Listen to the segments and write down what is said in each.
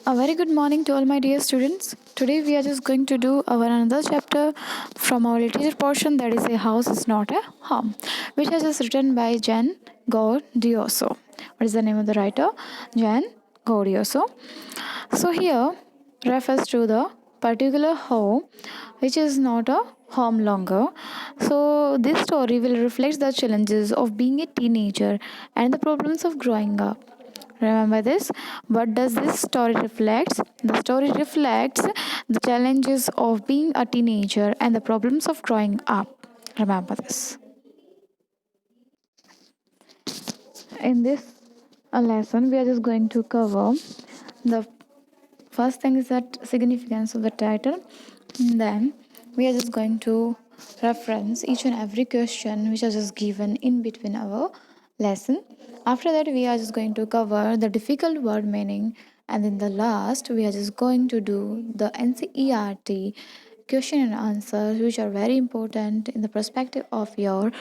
A very good morning to all my dear students. Today we are just going to do our another chapter from our literature portion, that is A House is Not a Home, which is just written by Jan Gaudioso. What is the name of the writer? Jan Gaudioso. So here refers to the particular home which is not a home longer. So this story will reflect the challenges of being a teenager and the problems of growing up. Remember this. What does this story reflects? The story reflects the challenges of being a teenager and the problems of growing up. Remember this. In this lesson, we are just going to cover the first thing is that significance of the title. Then we are just going to reference each and every question which is just given in between our lesson. After that, we are just going to cover the difficult word meaning, and in the last, we are just going to do the NCERT question and answers, which are very important in the perspective of your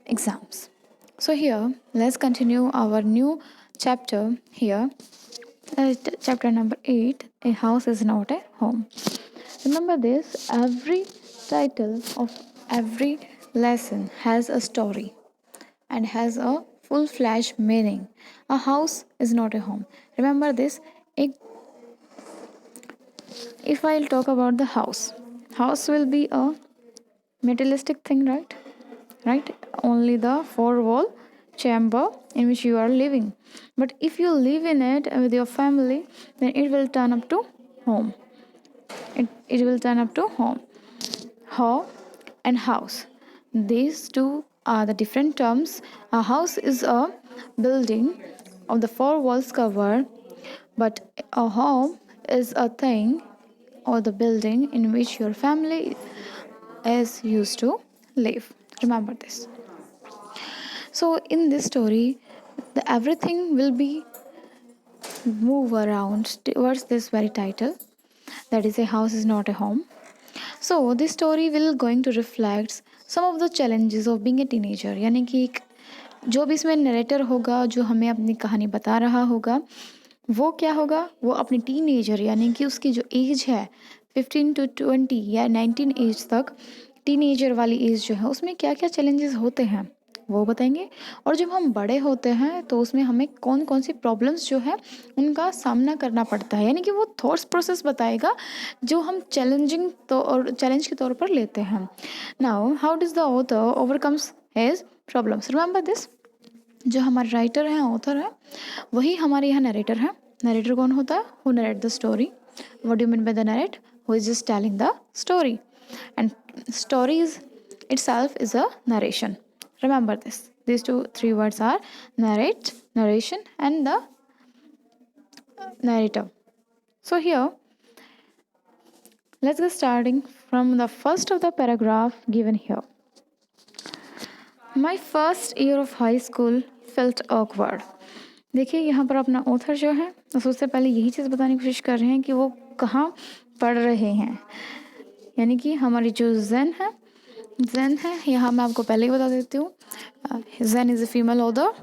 exams. So here, let's continue our new chapter here. Chapter number 8, A House is Not a Home. Remember this, every title of every lesson has a story and has a full-fledged meaning. A house is not a home. Remember this. If I'll talk about the house will be a materialistic thing, right? Right? Only the four wall chamber in which you are living. But if you live in it with your family, then it will turn up to home. It will turn up to home. Home and house. These two are the different terms. A house is a building of the four walls covered, but a home is a thing or the building in which your family is used to live. Remember this. So in this story, the everything will be move around towards this very title, that is A House is Not a Home. So this story will going to reflect some of the challenges of being a teenager, यानी कि जो भी इसमें narrator होगा, जो हमें अपनी कहानी बता रहा होगा, वो क्या होगा, वो अपनी टीनेजर यानी कि उसकी जो एज है 15 to 20 या 19 एज तक, टीनेजर वाली एज जो है उसमें क्या क्या चैलेंजेस होते हैं वो बताएंगे। और जब हम बड़े होते हैं तो उसमें हमें कौन कौन सी प्रॉब्लम्स जो है उनका सामना करना पड़ता है, यानी कि वो थॉट्स प्रोसेस बताएगा जो हम चैलेंजिंग तो और चैलेंज के तौर पर लेते हैं। Now how does the author overcomes his problems. Remember this, जो हमारे राइटर हैं, ऑथर है, वही हमारे यहाँ नरेटर है। नरेटर कौन होता है? Who narrate the story. What do you mean by the narrate? Who is just telling the story, and stories itself is a narration. Remember this. These three words are narrate, narration, and the narrator. So here, let's get starting from the first of the paragraph given here. My first year of high school felt awkward. देखिए यहाँ पर अपना author जो है तो सबसे पहले यही चीज़ बताने की कोशिश कर रहे हैं कि वो कहाँ पढ़ रहे हैं, यानी कि हमारी जो जेन है यहाँ मैं आपको पहले ही बता देती हूँ, Jane is a female author,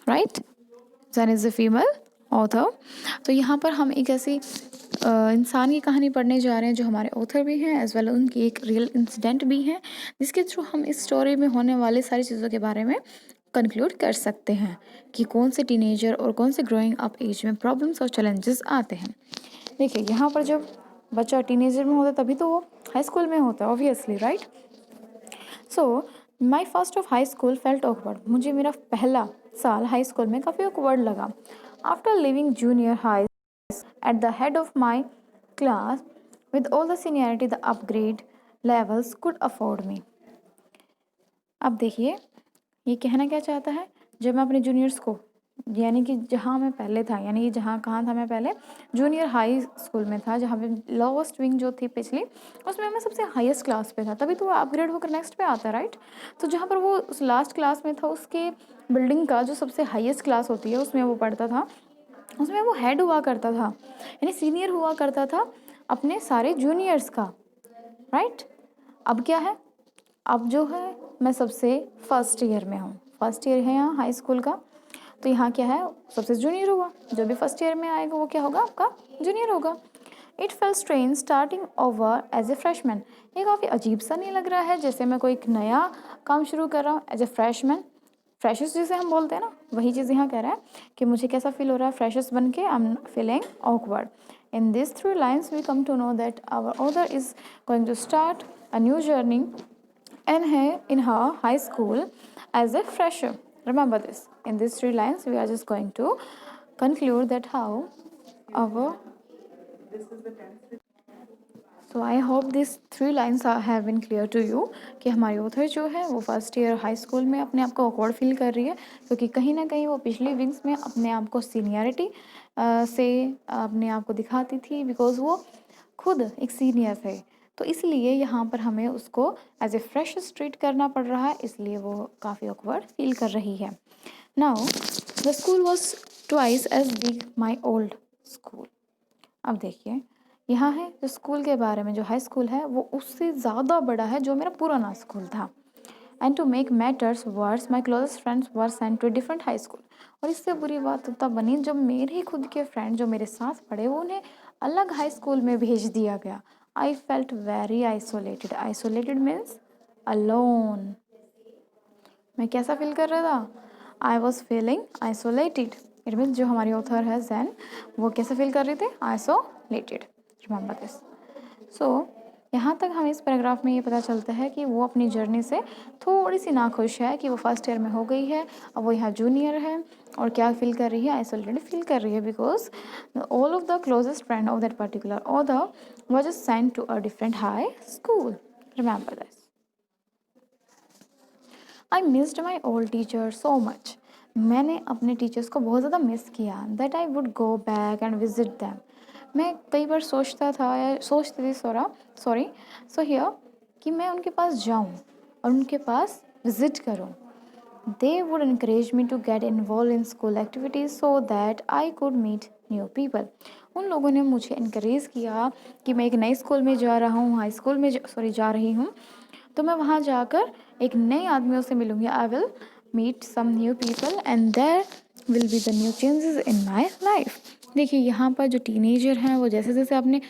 right? Jane is a female author. तो यहाँ पर हम एक ऐसी इंसान की कहानी पढ़ने जा रहे हैं जो हमारे ऑथर भी हैं, एज वेल उनकी एक रियल इंसिडेंट भी है, जिसके थ्रू हम इस स्टोरी में होने वाले सारी चीज़ों के बारे में कंक्लूड कर सकते हैं कि कौन से टीनेजर और कौन से ग्रोइंग अप एज में प्रॉब्लम्स और चैलेंजेस आते हैं। देखिए यहाँ पर जब बच्चा टीनेजर में होता है तभी तो वो हाई स्कूल में होता है, obviously, right? So my first of high school felt awkward. मुझे मेरा पहला साल हाई स्कूल में काफ़ी ऑकवर्ड लगा। After living junior high at the head of my class with all the seniority the upgrade levels could afford me. अब देखिए ये कहना क्या चाहता है, जब मैं अपने जूनियर्स को, यानी कि जहाँ मैं पहले था, यानी कि जहाँ कहाँ था मैं पहले, जूनियर हाई स्कूल में था, जहाँ पे लोवेस्ट विंग जो थी पिछली, उसमें मैं सबसे हाईएस्ट क्लास पे था, तभी तो वो अपग्रेड होकर नेक्स्ट पे आता है, राइट? तो जहाँ पर वो उस लास्ट क्लास में था, उसके बिल्डिंग का जो सबसे हाईएस्ट क्लास होती है उसमें वो पढ़ता था, उसमें वो हेड हुआ करता था, यानी सीनियर हुआ करता था अपने सारे जूनियर्स का, राइट? अब क्या है, अब जो है मैं सबसे फर्स्ट ईयर में हूँ, फर्स्ट ईयर है यहाँ हाई स्कूल का, तो यहाँ क्या है, सबसे जूनियर होगा, जो भी फर्स्ट ईयर में आएगा वो क्या होगा, आपका जूनियर होगा। It felt strange starting over as a freshman. ये काफ़ी अजीब सा नहीं लग रहा है जैसे मैं कोई एक नया काम शुरू कर रहा हूँ एज ए फ्रेशमैन। फ्रेशर्स जिसे हम बोलते हैं ना, वही चीज़ यहाँ कह रहा है कि मुझे कैसा फील हो रहा है फ्रेशर्स बन के। I am feeling awkward. In this 3 lines we come to know that our author is going to start a new journey in her high school as a fresher. Remember this. In these 3 lines, we are just going to conclude that how our. So I hope these 3 lines have been clear to you कि हमारी author जो है वो first year high school में अपने आप को awkward feel कर रही है, क्योंकि कहीं ना कहीं वो पिछली विंग्स में अपने आप को सीनियरिटी से अपने आप को दिखाती थी, बिकॉज वो खुद एक सीनियर थे। तो इसलिए यहाँ पर हमें उसको एज ए फ्रेशर्स ट्रीट करना पड़ रहा है, इसलिए वो काफ़ी ऑकवर्ड फील कर रही है। Now the school was twice as big my old school. अब देखिए यहाँ है जो स्कूल के बारे में, जो हाई स्कूल है वो उससे ज़्यादा बड़ा है जो मेरा पुराना स्कूल था। And to make matters worse my closest friends were sent to different high school. और इससे बुरी बात तब बनी जब मेरे ही खुद के फ्रेंड जो मेरे साथ पढ़े वो उन्हें अलग हाई स्कूल में भेज दिया गया। I felt very isolated. Isolated means alone. मैं कैसा फील कर रहा था, I was feeling isolated. It means जो हमारी ऑथर है जैन, वो कैसे फील कर रही थी, आइसोलेटेड। Remember this. सो यहाँ तक हमें इस पैराग्राफ में ये पता चलता है कि वो अपनी जर्नी से थोड़ी सी नाखुश है कि वो फर्स्ट ईयर में हो गई है, अब वो यहाँ जूनियर है और क्या फील कर रही है, आइसोलेटेड फील कर रही है, because all of the closest friend of that particular author was just sent to a different high school. Remember this. I missed my old teacher so much. मैंने अपने टीचर्स को बहुत ज़्यादा मिस किया। That I would go back and visit them. मैं कई बार सोचता था या सोचती थी सॉरी सो हियर कि मैं उनके पास जाऊं और उनके पास विज़िट करूं। They would encourage me to get involve in school activities so that I could meet new people. उन लोगों ने मुझे इनक्रेज किया कि मैं एक नई स्कूल में जा रहा हूँ, हाई स्कूल में जा रही हूँ, तो मैं वहाँ जाकर एक नए आदमियों से मिलूँगी। I will meet some new people and there will be the new changes in my life. देखिए यहाँ पर जो टीनेजर हैं वो जैसे जैसे अपने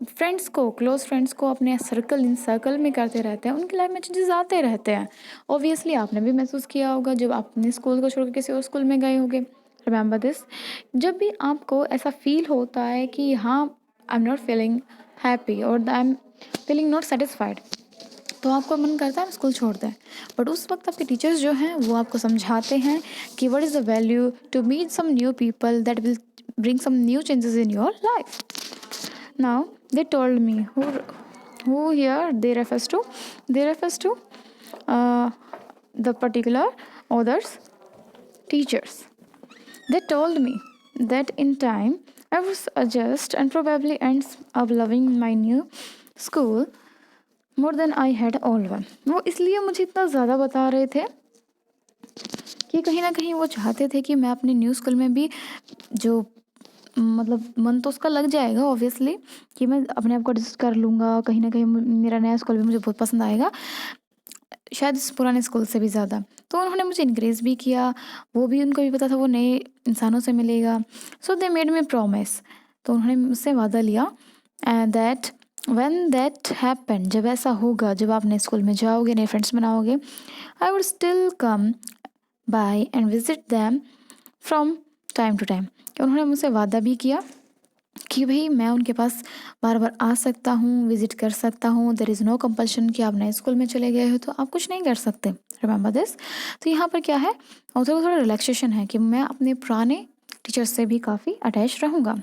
फ्रेंड्स को, क्लोज फ्रेंड्स को अपने इन सर्कल में करते रहते हैं, उनकी लाइफ में चेंजेस आते रहते हैं। ऑब्वियसली आपने भी महसूस किया होगा जब आप अपने स्कूल को छोड़कर किसी और स्कूल में गए होंगे। Remember this. जब भी आपको ऐसा फील होता है कि हाँ I am not feeling happy और I am feeling not satisfied, तो आपका मन करता है स्कूल छोड़ दें, बट उस वक्त आपके टीचर्स जो हैं वो आपको समझाते हैं कि what is the value to meet some new people that will bring some new changes in your life. Now they told me who here they refers to the particular author's teachers. They told me that in time I was adjust and probably ends up loving my new school more than I had old one. वो इसलिए मुझे इतना ज़्यादा बता रहे थे कि कहीं ना कहीं वो चाहते थे कि मैं अपने न्यू स्कूल में भी जो मतलब मन तो उसका लग जाएगा ऑब्वियसली कि मैं अपने आप को एडजस्ट कर लूँगा, कहीं ना कहीं मेरा नया स्कूल भी मुझे बहुत पसंद आएगा, शायद इस पुराने स्कूल से भी ज़्यादा। तो उन्होंने मुझे इनक्रेज भी किया, वो भी उनको भी पता था वो नए इंसानों से मिलेगा। सो दे मेड मी प्रॉमिस। तो उन्होंने मुझसे वादा लिया and that when that happen, जब ऐसा होगा, जब आप नए स्कूल में जाओगे, नए फ्रेंड्स बनाओगे, I would still come by and visit them from time to time. उन्होंने मुझसे वादा भी किया कि भाई मैं उनके पास बार बार आ सकता हूँ, विजिट कर सकता हूँ। देयर इज़ नो कंपल्शन कि आप नए स्कूल में चले गए हो तो आप कुछ नहीं कर सकते। Remember this. तो यहाँ पर क्या है, ऑथर को थोड़ा रिलैक्सेशन है कि मैं अपने पुराने टीचर्स से भी काफ़ी अटैच रहूँगा।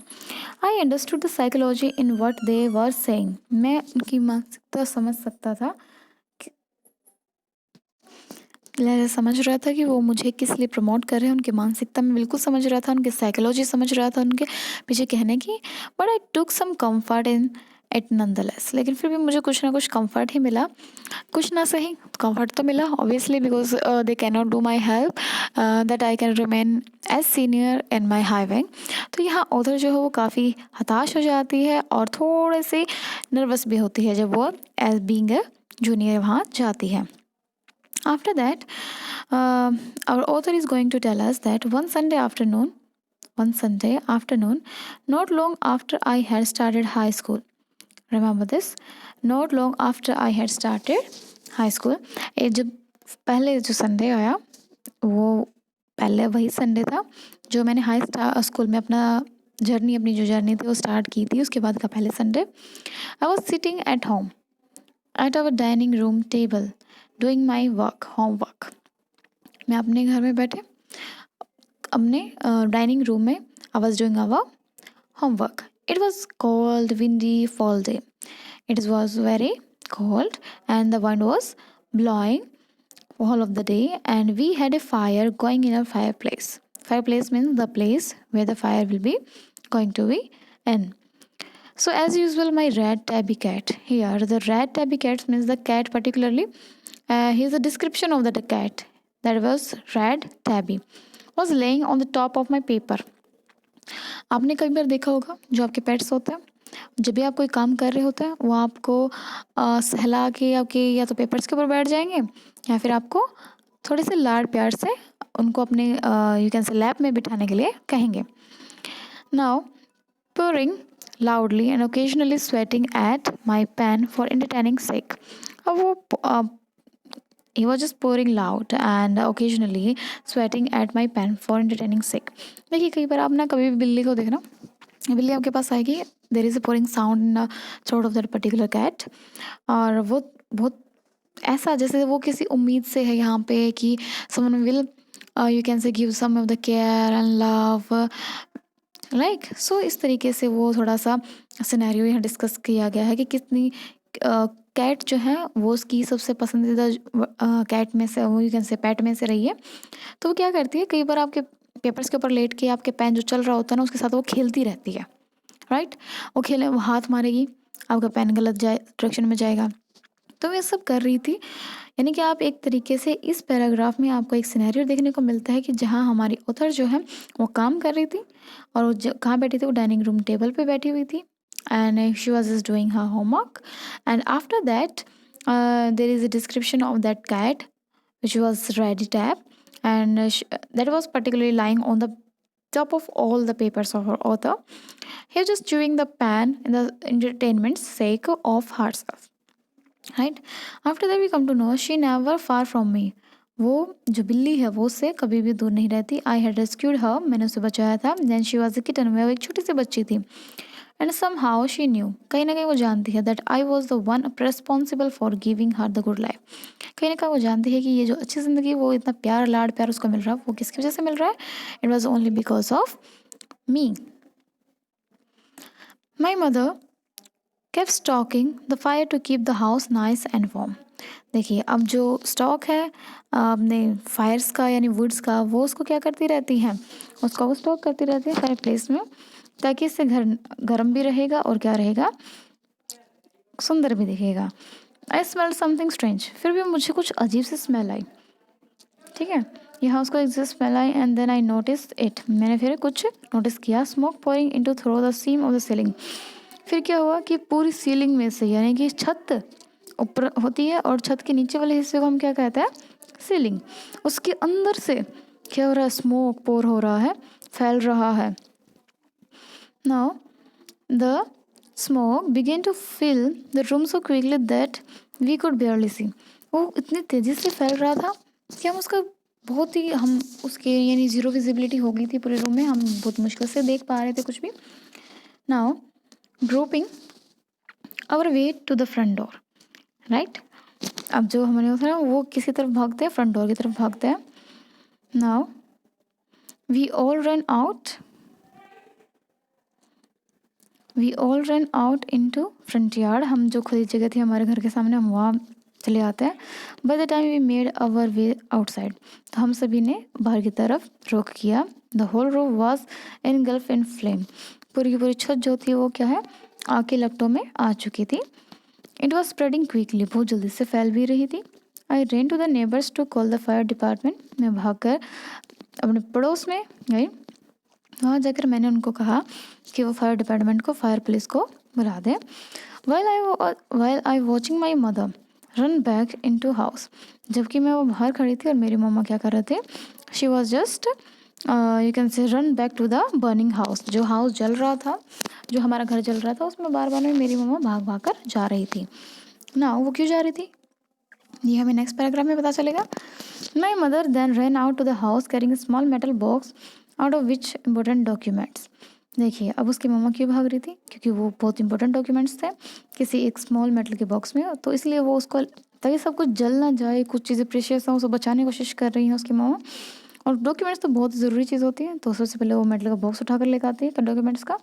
I understood the psychology in what they were saying. मैं उनकी मानसिकता समझ सकता था, समझ रहा था कि वो मुझे किस लिए प्रमोट कर रहे हैं। उनकी मानसिकता में बिल्कुल समझ रहा था, उनकी साइकोलॉजी समझ रहा था उनके पीछे कहने की। But I took some comfort in it nonetheless. लेकिन फिर भी मुझे कुछ ना कुछ कंफर्ट ही मिला, कुछ ना सही कंफर्ट तो मिला obviously, because they can not do my help that I can remain as senior in my high wing. तो यहाँ ऑथर जो है वो काफ़ी हताश हो जाती है और थोड़े से नर्वस भी होती है जब वो एज बीइंग ए जूनियर वहाँ जाती है। After that, our author is going to tell us that one Sunday afternoon, not long after I had started high school. Remember this? Not long after I had started high school. ये जब पहले जो Sunday आया वो पहले वही Sunday था जो मैंने स्कूल में अपनी जो जर्नी थी वो स्टार्ट की थी, उसके बाद का पहले Sunday. I was sitting at home at our dining room table doing my homework. मैं अपने घर में बैठे अपने डाइनिंग रूम में I was doing our homework. It was cold, windy fall day. It was very cold and the wind was blowing all of the day, and we had a fire going in a fireplace. Fireplace means the place where the fire will be going to be in. So as usual, my red tabby cat. Here the red tabby cat means the cat particularly. Here's a description of the cat. That was red tabby. Was laying on the top of my paper. आपने कई बार देखा होगा जो आपके pets होते हैं, जब भी आप कोई काम कर रहे होते हैं वो आपको सहला के आपके या तो पेपर्स के ऊपर बैठ जाएंगे या फिर आपको थोड़े से लाड प्यार से उनको अपने यू कैन से लैप में बिठाने के लिए कहेंगे। Now purring loudly and occasionally sweating at my pen for entertaining sake. अब वो he was just pouring loud and occasionally sweating at my pen for entertaining sake. देखिए कई बार आप ना कभी भी बिल्ली को देखना, बिल्ली आपके पास आएगी, there is a purring sound in throat of that particular cat, और वो बहुत ऐसा जैसे वो किसी उम्मीद से है यहाँ पे कि someone will you can say give some of the care and love, like so इस तरीके से वो थोड़ा सा सिनेरियो यहाँ डिस्कस किया गया है कि कितनी कैट जो है वो उसकी सबसे पसंदीदा कैट में से वो यू कैन से पेट में से रही है। तो वो क्या करती है, कई बार आपके पेपर्स के ऊपर लेट के आपके पेन जो चल रहा होता है ना उसके साथ वो खेलती रहती है, राइट। वो हाथ मारेगी, आपका पेन गलत डायरेक्शन में जाएगा। तो ये सब कर रही थी, यानी कि आप एक तरीके से इस पैराग्राफ में आपको एक सिनेरियो देखने को मिलता है कि जहाँ हमारी ऑथर जो है वो काम कर रही थी और वो कहाँ बैठी थी, वो डाइनिंग रूम टेबल पे बैठी हुई थी and she was just doing her homework. And after that there is a description of that cat which was ready tab, and that was particularly lying on the top of all the papers of her author. He was just chewing the pan in the entertainment sake of herself, right? After that we come to know she never far from me. वो जो बिल्ली है वो उससे कभी भी दूर नहीं रहती। आई हैड रेस्क्यूड हर, मैंने उसे बचाया था। Then she was a kitten, वो एक छोटी सी बच्ची थी। एंड समहाउ शी न्यू, कहीं ना कहीं वो जानती है that I was the one responsible for giving her the good life. कहीं ना कहीं वो जानती है कि ये जो अच्छी ज़िंदगी वो इतना प्यार लाड प्यार उसको मिल रहा है वो किसकी वजह से मिल रहा है, it was only because of me. My mother kept stalking the fire to keep the house nice and warm. देखिए अब जो स्टॉक है अपने फायर्स का यानी वुड्स का, वो उसको क्या करती रहती हैं, उसको वो स्टॉक करती रहती है फायर प्लेस में, ताकि इससे घर गर्म भी रहेगा और क्या रहेगा, सुंदर भी दिखेगा। आई स्मेल समथिंग स्ट्रेंज, फिर भी मुझे कुछ अजीब सी स्मेल आई, ठीक है, यहाँ उसको एक स्मेल आई। And then I notice it, मैंने फिर कुछ नोटिस किया। Smoke pouring into through the seam of the ceiling, फिर क्या हुआ कि पूरी सीलिंग में से, यानी कि छत ऊपर होती है और छत के नीचे वाले हिस्से को हम क्या कहते हैं, सीलिंग, उसके अंदर से क्या हो रहा है, स्मोक पोर हो रहा है, फैल रहा है। Now the smoke began to fill the room so quickly that we could barely see, वो इतनी तेज़ी से फैल रहा था कि हम उसका बहुत ही हम उसके यानी ज़ीरो विजिबिलिटी हो गई थी पूरे रूम में, हम बहुत मुश्किल से देख पा रहे थे कुछ भी। Now groping our way to the front door, right. अब जो हमारे होता है वो किसी तरफ भागते हैं, फ्रंट डोर की तरफ भागते हैं। Now we all run out into front yard, हम जो खुली जगह थी हमारे घर के सामने हम वहाँ चले आते हैं। By the time we made our way outside, तो हम सभी ने बाहर की तरफ रुख किया। The whole room was engulf in flame, पूरी की पूरी छत जो थी वो क्या है, आग की लपटों में आ चुकी थी। इट वॉज स्प्रेडिंग क्विकली, बहुत जल्दी से फैल भी रही थी। I ran to the neighbours to call the fire department, मैं भागकर अपने पड़ोस में गई, वहाँ जाकर मैंने उनको कहा कि वो फायर डिपार्टमेंट को, फायर पुलिस को बुला दें। While I watching my mother run back into house. जबकि मैं वो बाहर खड़ी थी और मेरी मम्मा क्या कर रहे थे, she was just you can say run back to the burning house. जो हाउस जल रहा था, जो हमारा घर जल रहा था, उसमें बार बार में मेरी मम्मा भाग भाग कर जा रही थी ना। वो क्यों जा रही थी, ये हमें नेक्स्ट पैराग्राफ में पता चलेगा। My mother then run out to the house carrying small metal box out of which important documents. देखिए अब उसकी मम्मा क्यों भाग रही थी, क्योंकि वो बहुत इंपॉर्टेंट डॉक्यूमेंट्स थे किसी एक स्मॉल मेटल के बॉक्स में, तो इसलिए वो उसको, ताकि सब कुछ जल ना जाए, कुछ चीज़ें प्रेशियस हैं, उसको बचाने की कोशिश कर रही हैं उसकी मम्मा। और डॉक्यूमेंट्स तो बहुत ज़रूरी चीज़ होती है, तो सबसे पहले वो मेटल का बॉक्स उठाकर लेकर आती है डॉक्यूमेंट्स का।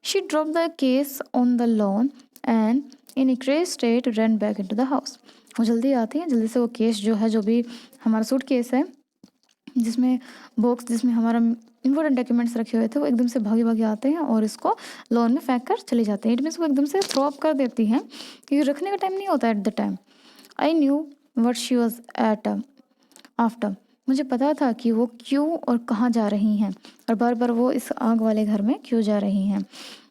She drop the case on the lawn and in craze state run back into the house. वो जल्दी आती है, जल्दी से वो केस जो है, जो भी हमारा सूट केस है जिसमें बॉक्स, जिसमें हमारा इंपॉर्टेंट डॉक्यूमेंट्स रखे हुए थे, वो एकदम से भागे भागे आते हैं और इसको लॉन में फेंक कर चले जाते हैं। इट मीन्स वो एकदम से थ्रो अप कर देती हैं, क्योंकि रखने का टाइम नहीं होता at the time. I knew what she was at after. मुझे पता था कि वो क्यों और कहाँ जा रही हैं, और बार बार वो इस आग वाले घर में क्यों जा रही हैं।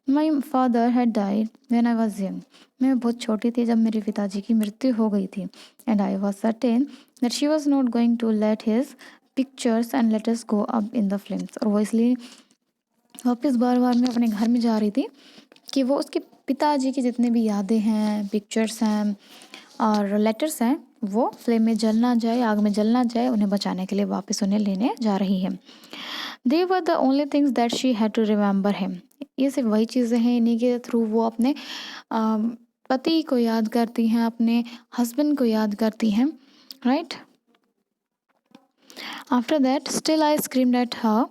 My father had died when I was young. मैं बहुत छोटी थी जब मेरे पिताजी की मृत्यु हो गई थी। And I was certain that she was not going to let his pictures and letters go up in the flames. और वो इसलिए वापस बार बार में अपने घर में जा रही थी कि वो उसके पिताजी की जितने भी यादें हैं, पिक्चर्स हैं और लेटर्स हैं, वो फ्लेम में जल ना जाए, आग में जल ना जाए, उन्हें बचाने के लिए वापस उन्हें लेने जा रही है। They were the only things that she had to remember him. ये सिर्फ वही चीज़ें हैं, इन्हीं के थ्रू वो अपने पति को याद करती हैं, अपने हस्बैंड को याद करती हैं, right. After that still I screamed at her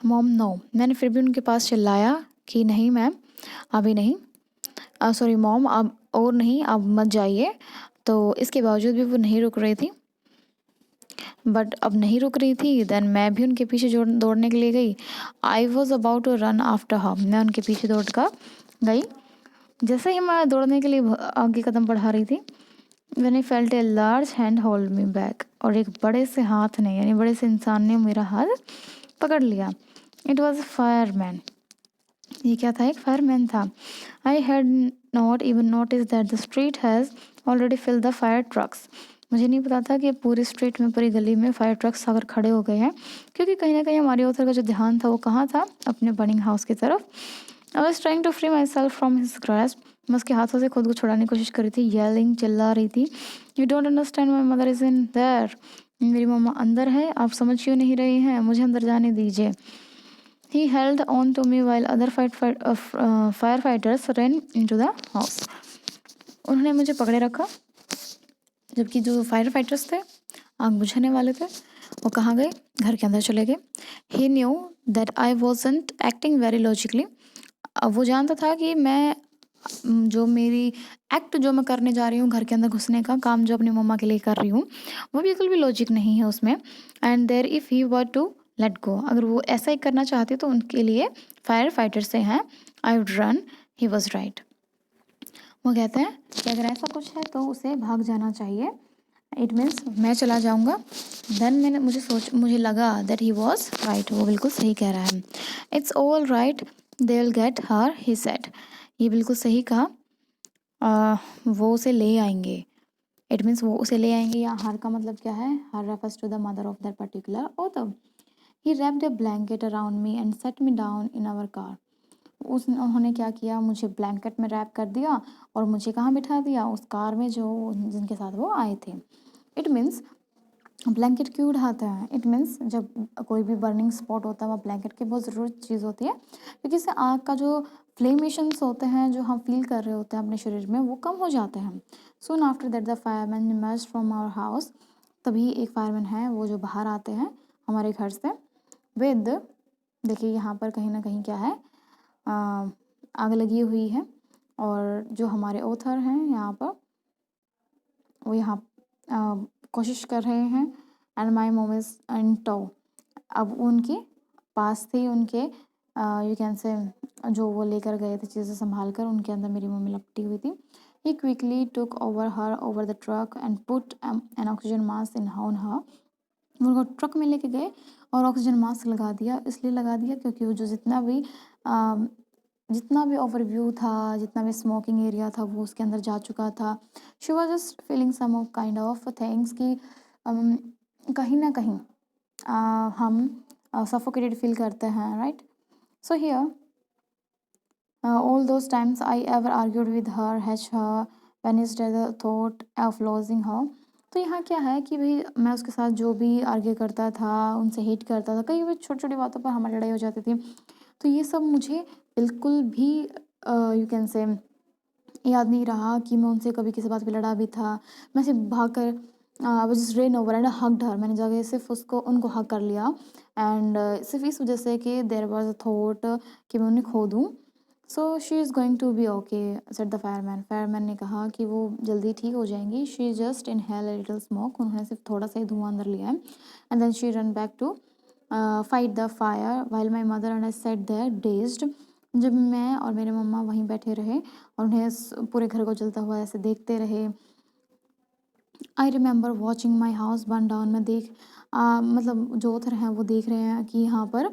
mom no. मैंने फिर भी उनके पास चिल्लाया कि नहीं मैम, अभी नहीं, सॉरी मॉम, अब और नहीं, अब मत जाइए। तो इसके बावजूद भी वो नहीं रुक रही थी। बट अब नहीं रुक रही थी, देन मैं भी उनके पीछे दौड़ने के लिए गई। I was about to run after her. मैं उनके पीछे दौड़ कर गई। जैसे ही मैं दौड़ने के लिए आगे कदम बढ़ा रही थी, मैंने felt a large hand hold me back. और एक बड़े से हाथ ने, यानी बड़े से इंसान ने मेरा हाथ पकड़ लिया। It was a fireman. ये क्या था, एक फायरमैन था। I had not even notice that the street has already fill the fire trucks. मुझे नहीं पता था कि पूरी स्ट्रीट में, पूरी गली में फायर ट्रक्स आकर खड़े हो गए हैं, क्योंकि कहीं ना कहीं हमारे ऑथर का जो ध्यान था वो कहाँ था, अपने बर्निंग हाउस की तरफ। I was trying to free myself from his grasp. मैं उसके हाथों से खुद को छुड़ाने की कोशिश कर रही थी, येलिंग, चिल्ला रही थी, you don't understand, my mother is in their. मेरी मम्मा अंदर है, आप समझ क्यों नहीं रही हैं, मुझे अंदर जाने दीजिए। He held on to me while other firefighters ran into the house. उन्होंने मुझे पकड़े रखा, जबकि जो फायर फाइटर्स थे, आग बुझाने वाले थे, वो कहाँ गए, घर के अंदर चले गए। He knew that I wasn't acting very logically. अब वो जानता था कि मैं जो मेरी एक्ट जो मैं करने जा रही हूँ, घर के अंदर घुसने का काम जो अपनी मम्मा के लिए कर रही हूँ, वो बिल्कुल भी लॉजिक नहीं है उसमें। And there if he were to let go, अगर वो ऐसा ही करना चाहती तो उनके लिए फायर फाइटर से हैं, I would run, he was right. वो कहते हैं कि अगर ऐसा कुछ है तो उसे भाग जाना चाहिए। इट मीन्स मैं चला जाऊँगा। देन मुझे लगा दैट ही वॉज राइट, वो बिल्कुल सही कह रहा है। It's all right, they will get her, he said. ये बिल्कुल सही कहा, वो उसे ले आएंगे। इट मीन्स वो उसे ले आएंगे, या हर का मतलब क्या है, her refers to the mother of that particular author. He wrapped a blanket around me and set me down in our car. उन्होंने क्या किया, मुझे ब्लैंकेट में रैप कर दिया और मुझे कहाँ बिठा दिया, उस कार में जो जिनके साथ वो आए थे। इट मीन्स ब्लैंकेट क्यों उठाते हैं, इट मीन्स जब कोई भी बर्निंग स्पॉट होता है वहाँ ब्लैंकेट की बहुत ज़रूरत चीज़ होती है, क्योंकि इससे आग का जो फ्लेमेशंस होते हैं जो हम फील कर रहे होते हैं अपने शरीर में, वो कम हो जाते हैं। Soon after that the fireman emerged from our house. तभी एक फायरमैन है वो जो बाहर आते हैं हमारे घर से विद, देखिए यहाँ पर कहीं ना कहीं क्या है, आग लगी हुई है, और जो हमारे ऑथर हैं यहाँ पर वो यहाँ कोशिश कर रहे हैं। एंड माई मोम इज़ इन टो। अब उनके पास थी, उनके यू कैन से जो वो लेकर गए थे चीज़ें संभाल कर, उनके अंदर मेरी मम्मी लपटी हुई थी। He quickly took over her over the truck and put an oxygen mask in on her. वो उनको ट्रक में लेके गए और ऑक्सीजन मास्क लगा दिया, इसलिए लगा दिया क्योंकि वो जो जितना भी जितना भी ओवरव्यू था, जितना भी स्मोकिंग एरिया था वो उसके अंदर जा चुका था। She was just feeling some of kind of things कि अम, कहीं ना कहीं हम सफोकेटेड फील करते हैं, right? So here all those times I ever argued with her, hatched her, vanished at the thought of losing her. तो यहाँ क्या है कि भाई मैं उसके साथ जो भी आर्ग्यू करता था, उनसे हिट करता था, कई बार छोटी छोटी बातों पर हमारी लड़ाई हो जाती थी। तो ये सब मुझे बिल्कुल भी यू कैन से याद नहीं रहा कि मैं उनसे कभी किसी बात पे लड़ा भी था। मैं सिर्फ भाग कर was just ran over and hugged her. मैंने जाके सिर्फ उसको उनको हग कर लिया एंड सिर्फ इस वजह से कि देयर वाज अ थॉट कि मैं उन्हें खो दूँ। So she is going to be okay said the fireman. Fireman ने कहा कि वो जल्दी ठीक हो जाएंगी। She just inhale a little smoke. उन्होंने सिर्फ थोड़ा सा ही धुआं अंदर लिया है and then she run back to fight the fire while my mother and I set there dazed. जब मैं और मेरे मम्मा वहीं बैठे रहे और उन्हें पूरे घर को जलता हुआ ऐसे देखते रहे। I remember watching my house burn down. मैं मतलब जो ऑथर हैं वो देख रहे हैं कि यहाँ पर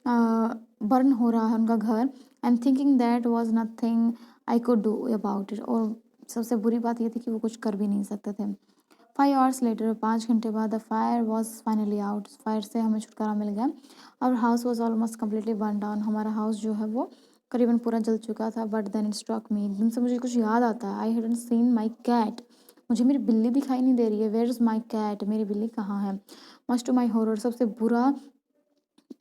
बर्न हो रहा है उनका घर and thinking that was nothing I could do about it. और सबसे बुरी बात ये थी कि वो कुछ कर भी नहीं सकते थे। 5 hours later, 5 घंटे बाद the fire was finally out. Fire से हमें छुटकारा मिल गया। और house was almost completely burn down. हमारा हाउस जो है वो करीबन पूरा जल चुका था। But then it struck me. एकदम से मुझे कुछ याद आता है। I hadn't seen my cat. मुझे मेरी बिल्ली दिखाई नहीं दे रही है। Where is my cat? मेरी बिल्ली कहाँ है? मच टू माई हॉरर, सबसे बुरा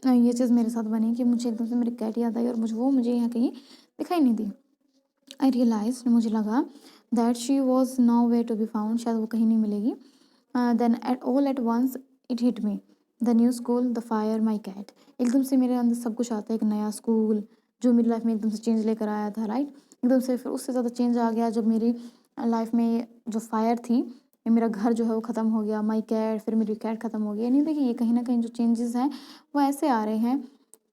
ये चीज़ मेरे साथ बनी कि मुझे एकदम से मेरी कैट याद आई और मुझे यहाँ कहीं दिखाई नहीं दी। आई रियलाइज, मुझे लगा that she was no way to be found, शायद वो कहीं नहीं मिलेगी। Then at all at once it hit me, the new school, the fire, my cat. एकदम से मेरे अंदर सब कुछ आता है। एक नया स्कूल जो मेरी लाइफ में एकदम से चेंज लेकर आया था, राइट? एकदम से फिर उससे ज़्यादा चेंज आ गया जब मेरी लाइफ में जो फायर थी, ये मेरा घर जो है वो ख़त्म हो गया। माई कैट, फिर मेरी कैट ख़त्म हो गई। नहीं, देखिए ये कहीं ना कहीं जो चेंजेस हैं वो ऐसे आ रहे हैं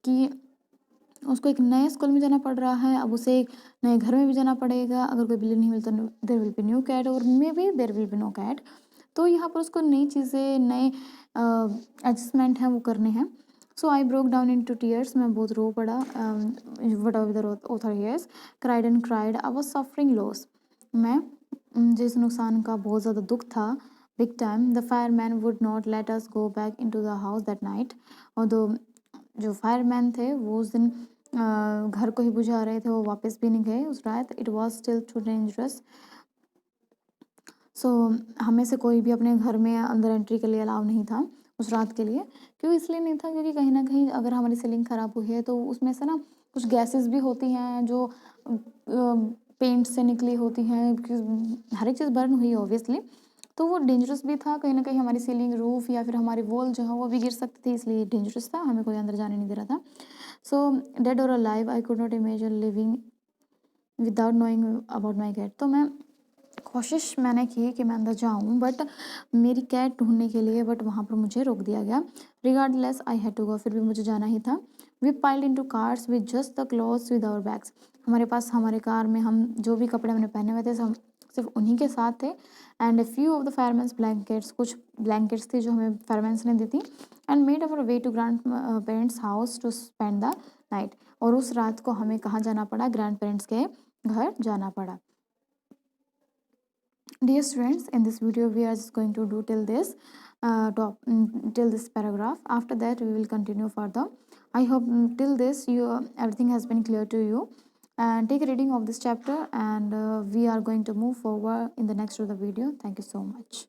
कि उसको एक नए स्कूल में जाना पड़ रहा है। अब उसे एक नए घर में भी जाना पड़ेगा। अगर कोई बिल्ली नहीं मिलता, there will be new cat और maybe there will be no cat. तो यहाँ पर उसको नई चीज़ें, नए एडजस्टमेंट हैं वो करने हैं। So I broke down into tears. मैं बहुत रो पड़ा। Whatever the author hears, cried and cried, I was suffering loss. मैं जिस नुकसान का बहुत ज़्यादा दुख था, big time. The fireman would not let us go back into the house that night. और जो फायरमैन थे वो उस दिन घर को ही बुझा रहे थे, वो वापस भी नहीं गए उस रात। It was still too dangerous. So हमें से कोई भी अपने घर में अंदर एंट्री के लिए अलाउ नहीं था उस रात के लिए। क्यों इसलिए नहीं था? क्योंकि कहीं ना कहीं अगर हमारी सीलिंग ख़राब हुई है तो उसमें से ना कुछ गैसेस भी होती हैं जो पेंट से निकली होती हैं। हर एक चीज़ बर्न हुई है ऑब्वियसली। तो वो डेंजरस भी था। कहीं ना कहीं हमारी सीलिंग, रूफ या फिर हमारी वॉल जो है वो भी गिर सकती थी, इसलिए डेंजरस था। हमें कोई अंदर जाने नहीं दे रहा था। सो डेड और alive, I could not imagine living without knowing about my cat. तो मैं कोशिश मैंने की कि मैं अंदर जाऊँ बट मेरी कैट ढूंढने के लिए, बट वहाँ पर मुझे रोक दिया गया। Regardless I had to go, फिर भी मुझे जाना ही था। We piled into cars with just the clothes with our bags. हमारे पास, हमारे कार में हम जो भी कपड़े हमने पहने हुए थे हम सिर्फ उन्हीं के साथ थे। And few of the firemans blankets, कुछ ब्लैंकेट्स थी जो हमें फायरमैन्स ने दी थी। And made our way to grandparents house to spend the night. और उस रात को हमें कहाँ जाना पड़ा? ग्रैंड पेरेंट्स के घर जाना पड़ा। Dear students, in this video we are just going to do till this till this paragraph. After that we will continue further. I hope till this you everything has been clear to you. And take a reading of this chapter, and we are going to move forward in the next of the video. Thank you so much.